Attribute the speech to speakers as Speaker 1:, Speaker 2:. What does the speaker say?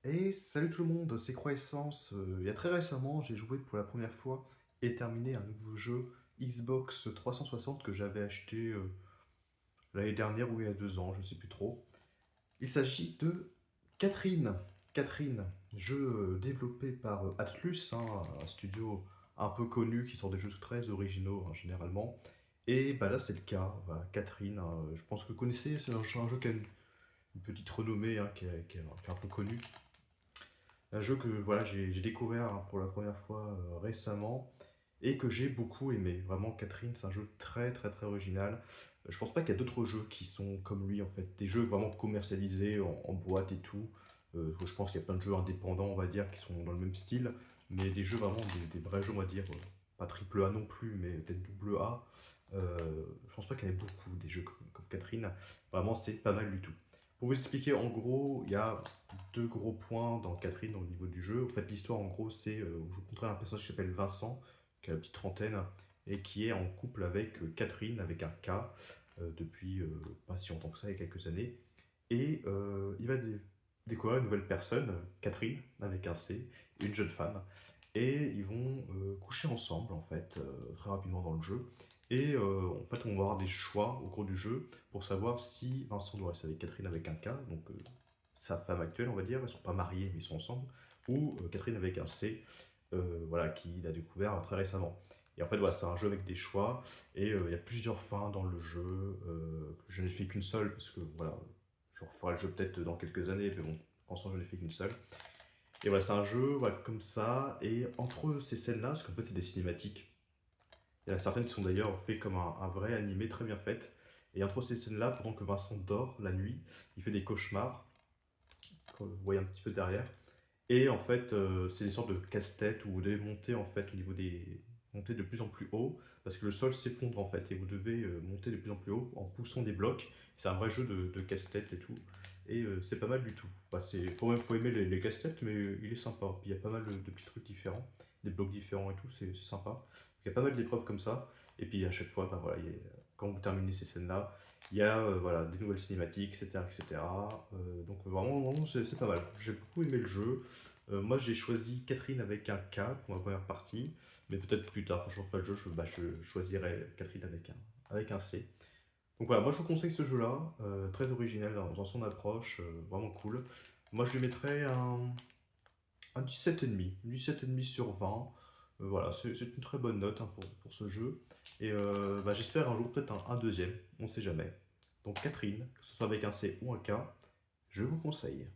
Speaker 1: Et salut tout le monde, c'est Croissance. Il y a très récemment, j'ai joué pour la première fois et terminé un nouveau jeu Xbox 360 que j'avais acheté l'année dernière ou il y a 2 ans, je ne sais plus trop. Il s'agit de Catherine. Catherine, jeu développé par Atlus, hein, un studio un peu connu qui sort des jeux très originaux hein, généralement. Et bah là c'est le cas, voilà, Catherine, hein, je pense que vous connaissez, c'est un jeu qui a une petite renommée, hein, qui est un peu connu. Un jeu que voilà, j'ai découvert hein, pour la première fois récemment et que j'ai beaucoup aimé. Vraiment, Catherine, c'est un jeu très très très original. Je pense pas qu'il y a d'autres jeux qui sont comme lui en fait. Des jeux vraiment commercialisés en boîte et tout. Je pense qu'il y a plein de jeux indépendants, on va dire, qui sont dans le même style. Mais des jeux vraiment, des vrais jeux, on va dire, pas triple A non plus, mais peut-être double A. Je pense pas qu'il y en ait beaucoup des jeux comme Catherine. Vraiment, c'est pas mal du tout. Pour vous expliquer, en gros, il y a deux gros points dans Catherine au niveau du jeu. En fait, l'histoire, en gros, c'est je vous contrôle un personnage qui s'appelle Vincent, qui a la petite trentaine, et qui est en couple avec Catherine, avec un K, depuis pas si longtemps que ça, il y a quelques années. Et il va découvrir une nouvelle personne, Catherine, avec un C, une jeune femme. Et ils vont coucher ensemble, en fait, très rapidement dans le jeu. Et en fait, on va avoir des choix au cours du jeu pour savoir si Vincent doit rester avec Catherine avec un K, donc sa femme actuelle, on va dire, ils sont pas mariés, mais ils sont ensemble, ou Catherine avec un C, voilà, qu'il a découvert très récemment. Et en fait, voilà, c'est un jeu avec des choix, et il y a plusieurs fins dans le jeu. Je n'ai fait qu'une seule, parce que voilà, je referai le jeu peut-être dans quelques années, mais bon, pour l'instant, je n'ai fait qu'une seule. Et voilà, c'est un jeu voilà, comme ça, et entre ces scènes-là, parce qu'en fait, c'est des cinématiques, il y en a certaines qui sont d'ailleurs faites comme un vrai animé très bien fait. Et entre ces scènes-là, pendant que Vincent dort la nuit, il fait des cauchemars, que vous voyez un petit peu derrière. Et en fait, c'est des sortes de casse-tête où vous devez monter en fait au niveau des monter de plus en plus haut parce que le sol s'effondre en fait et vous devez monter de plus en plus haut en poussant des blocs. C'est un vrai jeu de casse-tête et tout. Et c'est pas mal du tout. Bah, faut aimer les casse-têtes, mais il est sympa. Puis il y a pas mal de petits trucs différents, des blocs différents et tout, c'est sympa. Il y a pas mal d'épreuves comme ça. Et puis à chaque fois, bah, voilà, quand vous terminez ces scènes-là, il y a voilà, des nouvelles cinématiques, etc. etc. Donc vraiment c'est pas mal. J'ai beaucoup aimé le jeu. Moi, j'ai choisi Catherine avec un K pour ma première partie, mais peut-être plus tard, quand je referai le jeu, je choisirai Catherine avec un C. Donc voilà, moi je vous conseille ce jeu-là, très original dans son approche, vraiment cool. Moi je lui mettrais un 17,5, 17,5 sur 20. Voilà, c'est une très bonne note hein, pour ce jeu. Et bah, j'espère un jour peut-être un deuxième, on ne sait jamais. Donc Catherine, que ce soit avec un C ou un K, je vous conseille.